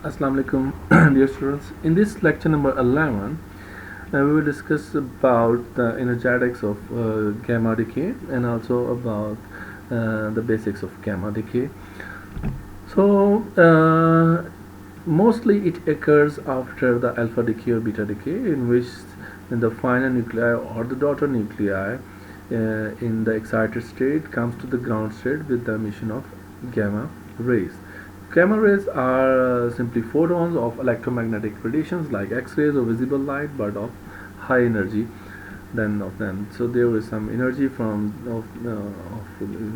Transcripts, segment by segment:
Assalamu alaikum, dear students. In this lecture number 11, we will discuss about the energetics of gamma decay and also about the basics of gamma decay. So, mostly it occurs after the alpha decay or beta decay, in which the final nuclei or the daughter nuclei in the excited state comes to the ground state with the emission of gamma rays. Gamma rays are simply photons of electromagnetic radiations like X-rays or visible light, but of high energy than of them. So there is some energy of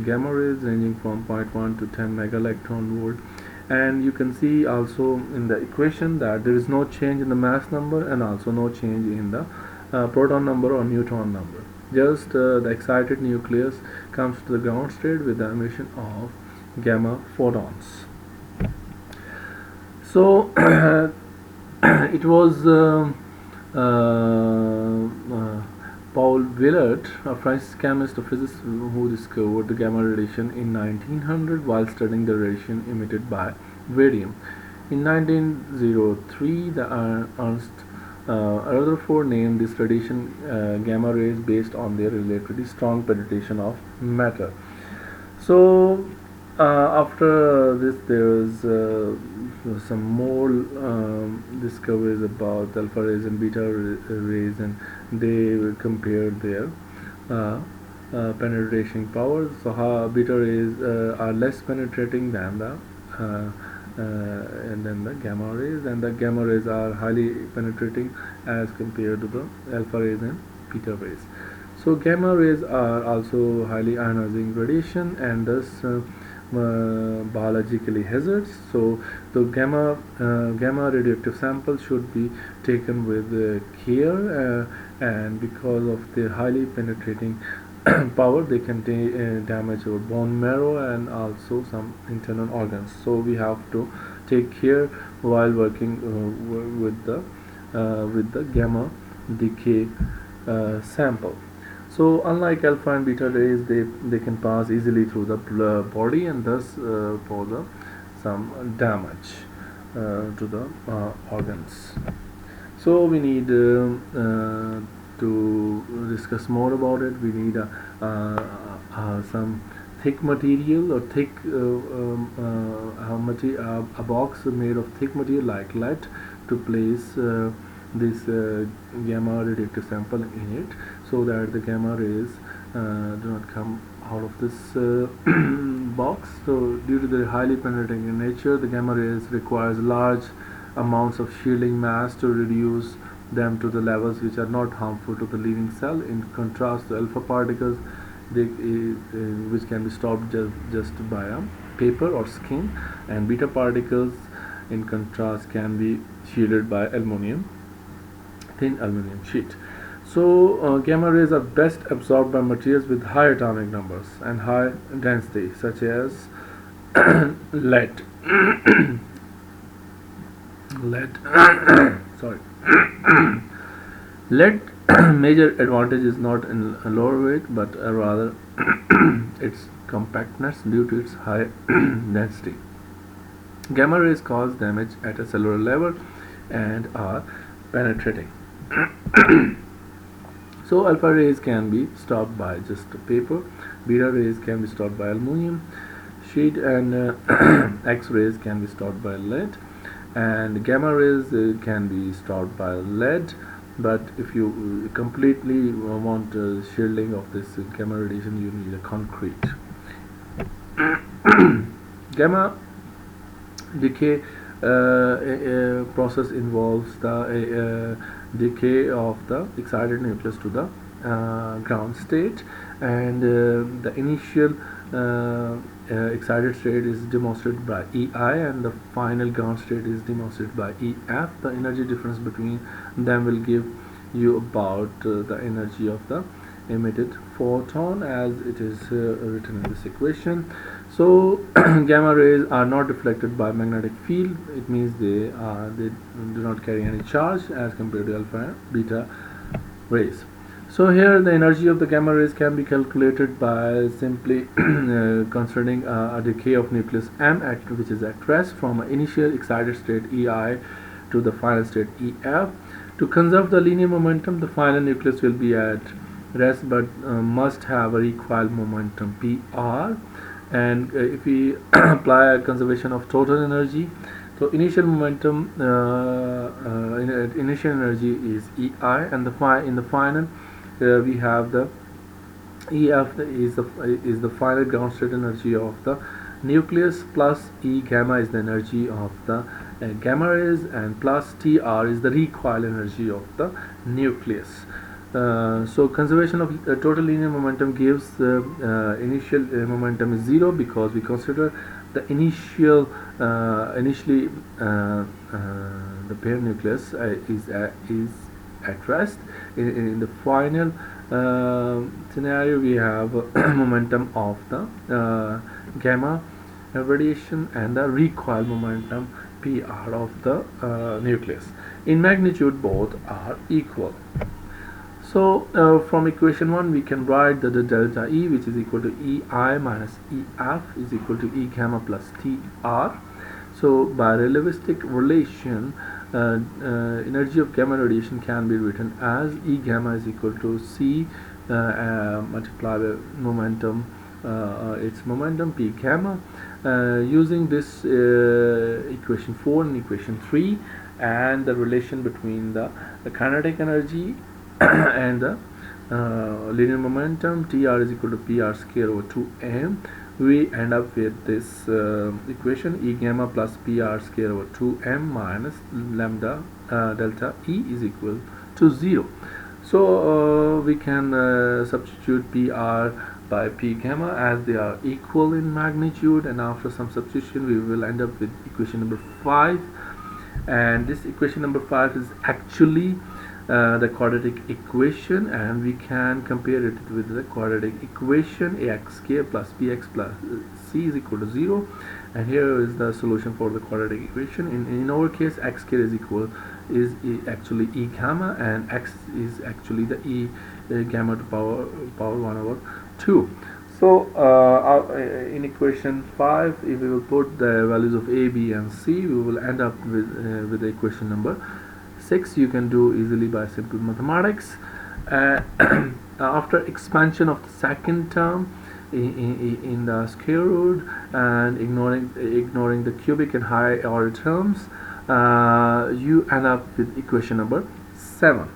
gamma rays ranging from zero point 0.1 to 10 mega electron volt, and you can see also in the equation that there is no change in the mass number and also no change in the proton number or neutron number. Just the excited nucleus comes to the ground state with the emission of gamma photons. So it was Paul Willard, a French chemist or physicist, who discovered the gamma radiation in 1900 while studying the radiation emitted by radium. In 1903, the Ernst Rutherford named this radiation gamma rays based on their relatively strong penetration of matter. So after this, there is some more discoveries about alpha rays and beta rays, and they compared their penetration powers. So beta rays are less penetrating than the and then the gamma rays, and the gamma rays are highly penetrating as compared to the alpha rays and beta rays. So gamma rays are also highly ionizing radiation and thus biologically hazardous. So the gamma radioactive samples should be taken with care, and because of their highly penetrating power, they can damage our bone marrow and also some internal organs. So we have to take care while working with the gamma decay sample. So unlike alpha and beta rays, they can pass easily through the body and thus cause some damage to the organs. So we need to discuss more about it. We need some thick material or thick a box made of thick material like lead to place this gamma radioactive sample in it, so that the gamma rays do not come out of this box. So due to their highly penetrating in nature, the gamma rays requires large amounts of shielding mass to reduce them to the levels which are not harmful to the living cell, in contrast to alpha particles, which can be stopped just by a paper or skin, and beta particles in contrast can be shielded by thin aluminum sheet. So gamma rays are best absorbed by materials with high atomic numbers and high density, such as lead. lead sorry lead major advantage is not in lower weight, but rather its compactness due to its high density. Gamma rays cause damage at a cellular level and are penetrating. So alpha rays can be stopped by just paper, beta rays can be stopped by aluminum sheet, and X-rays can be stopped by lead, and gamma rays can be stopped by lead. But if you completely want shielding of this gamma radiation, you need a concrete. Gamma decay process involves the decay of the excited nucleus to the ground state, and the initial excited state is demonstrated by EI, and the final ground state is demonstrated by EF. The energy difference between them will give you about the energy of the emitted photon as it is written in this equation. So gamma rays are not reflected by magnetic field. It means they do not carry any charge as compared to alpha and beta rays. So here the energy of the gamma rays can be calculated by simply considering a decay of nucleus M which is at rest from an initial excited state EI to the final state EF. To conserve the linear momentum, the final nucleus will be at rest but must have a recoil momentum PR. And if we apply a conservation of total energy, so initial momentum, initial energy is EI, and in the final we have the EF is the final ground state energy of the nucleus, plus E gamma is the energy of the gamma rays, and plus TR is the recoil energy of the nucleus. So conservation of total linear momentum gives initial momentum is 0 because we consider the initially the bare nucleus is at rest. In the final scenario, we have momentum of the gamma radiation and the recoil momentum PR of the nucleus. In magnitude, both are equal. So from equation 1 we can write that the delta E, which is equal to EI minus EF, is equal to E gamma plus TR. So by relativistic relation, energy of gamma radiation can be written as E gamma is equal to C multiplied by momentum, its momentum P gamma. Using this equation 4 and equation 3 and the relation between the kinetic energy and the linear momentum TR is equal to PR square over 2m, we end up with this equation E gamma plus PR square over 2m minus lambda delta E is equal to 0. So we can substitute PR by P gamma as they are equal in magnitude, and after some substitution we will end up with equation number 5, and this equation number 5 is actually the quadratic equation, and we can compare it with the quadratic equation ax square plus bx plus c is equal to 0, and here is the solution for the quadratic equation. In our case, x square is actually E gamma, and x is actually the E gamma to power 1 over 2. So in equation 5, if we will put the values of a, b and c, we will end up with the equation number 6. You can do easily by simple mathematics. After expansion of the second term in the square root and ignoring the cubic and higher order terms, you end up with equation number 7.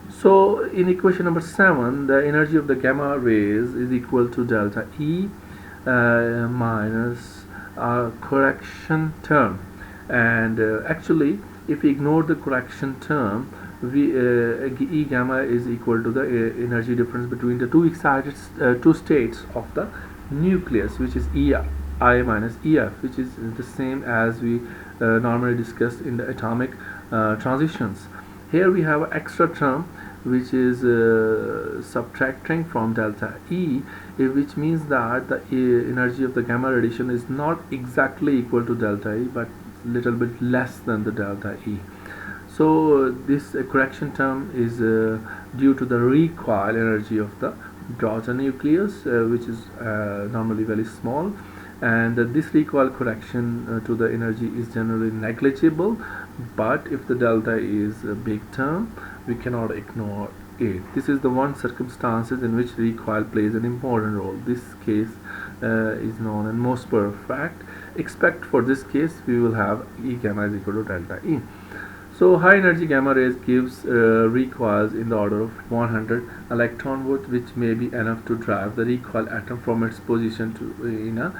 So in equation number 7, the energy of the gamma rays is equal to delta E minus correction term, and actually if we ignore the correction term, E gamma is equal to the energy difference between the two states of the nucleus, which is EI minus EF, which is the same as we normally discussed in the atomic transitions. Here we have an extra term which is subtracting from delta E, which means that the energy of the gamma radiation is not exactly equal to delta E but little bit less than the delta E. So this correction term is due to the recoil energy of the daughter nucleus, which is normally very small, and this recoil correction to the energy is generally negligible, but if the delta is a big term, we cannot ignore it. This is the one circumstances in which recoil plays an important role. This case is known and most perfect. Expect for this case we will have E gamma is equal to delta E. So high energy gamma rays gives recoils in the order of 100 electron volt, which may be enough to drive the recoil atom from its position to in a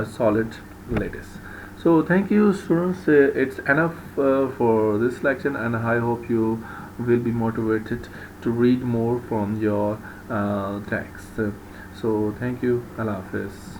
solid lattice. So thank you students, it's enough for this lecture, and I hope you will be motivated to read more from your text. So thank you. Allah Hafiz.